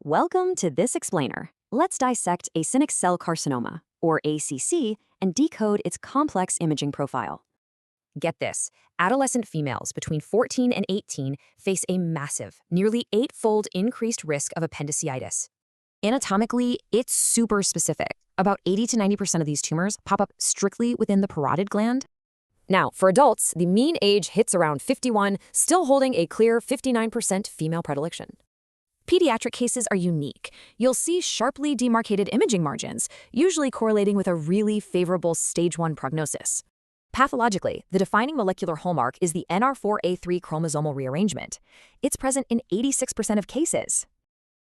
Welcome to this explainer. Let's dissect acinic cell carcinoma, or ACC, and decode its complex imaging profile. Get this, adolescent females between 14 and 18 face a massive, nearly 8-fold increased risk of appendicitis. Anatomically, it's super specific. About 80 to 90% of these tumors pop up strictly within the parotid gland. Now, for adults, the mean age hits around 51, still holding a clear 59% female predilection. Pediatric cases are unique. You'll see sharply demarcated imaging margins, usually correlating with a really favorable stage 1 prognosis. Pathologically, the defining molecular hallmark is the NR4A3 chromosomal rearrangement. It's present in 86% of cases.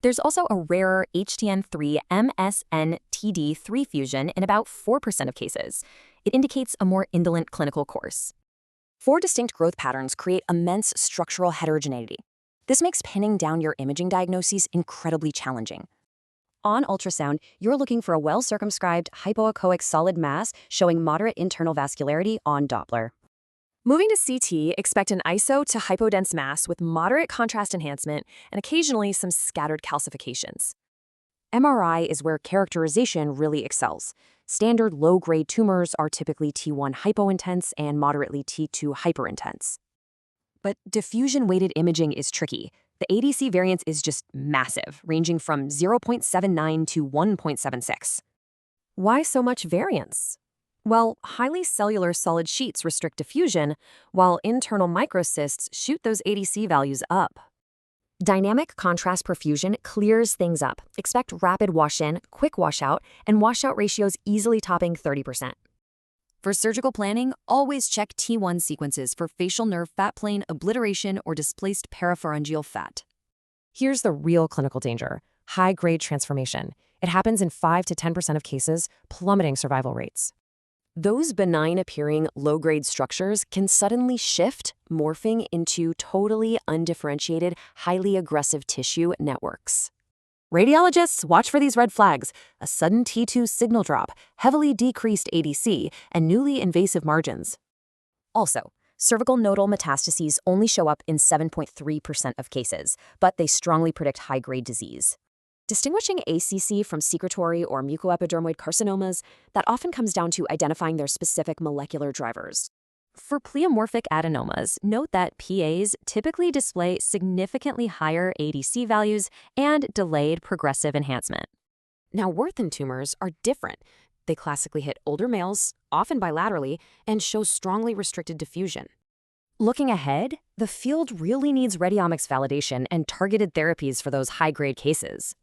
There's also a rarer HTN3 MSNTD3 fusion in about 4% of cases. It indicates a more indolent clinical course. 4 distinct growth patterns create immense structural heterogeneity. This makes pinning down your imaging diagnoses incredibly challenging. On ultrasound, you're looking for a well-circumscribed hypoechoic solid mass showing moderate internal vascularity on Doppler. Moving to CT, expect an iso to hypodense mass with moderate contrast enhancement and occasionally some scattered calcifications. MRI is where characterization really excels. Standard low-grade tumors are typically T1 hypointense and moderately T2 hyperintense. But diffusion-weighted imaging is tricky. The ADC variance is just massive, ranging from 0.79 to 1.76. Why so much variance? Well, highly cellular solid sheets restrict diffusion, while internal microcysts shoot those ADC values up. Dynamic contrast perfusion clears things up. Expect rapid wash-in, quick washout, and washout ratios easily topping 30%. For surgical planning, always check T1 sequences for facial nerve fat plane obliteration or displaced parapharyngeal fat. Here's the real clinical danger: high-grade transformation. It happens in 5 to 10% of cases, plummeting survival rates. Those benign-appearing low-grade structures can suddenly shift, morphing into totally undifferentiated, highly aggressive tissue networks. Radiologists, watch for these red flags: a sudden T2 signal drop, heavily decreased ADC, and newly invasive margins. Also, cervical nodal metastases only show up in 7.3% of cases, but they strongly predict high-grade disease. Distinguishing ACC from secretory or mucoepidermoid carcinomas, that often comes down to identifying their specific molecular drivers. For pleomorphic adenomas, note that PAs typically display significantly higher ADC values and delayed progressive enhancement. Now, Werthin tumors are different. They classically hit older males, often bilaterally, and show strongly restricted diffusion. Looking ahead, the field really needs radiomics validation and targeted therapies for those high-grade cases.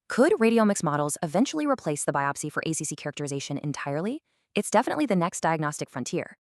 Could radiomics models eventually replace the biopsy for ACC characterization entirely? It's definitely the next diagnostic frontier.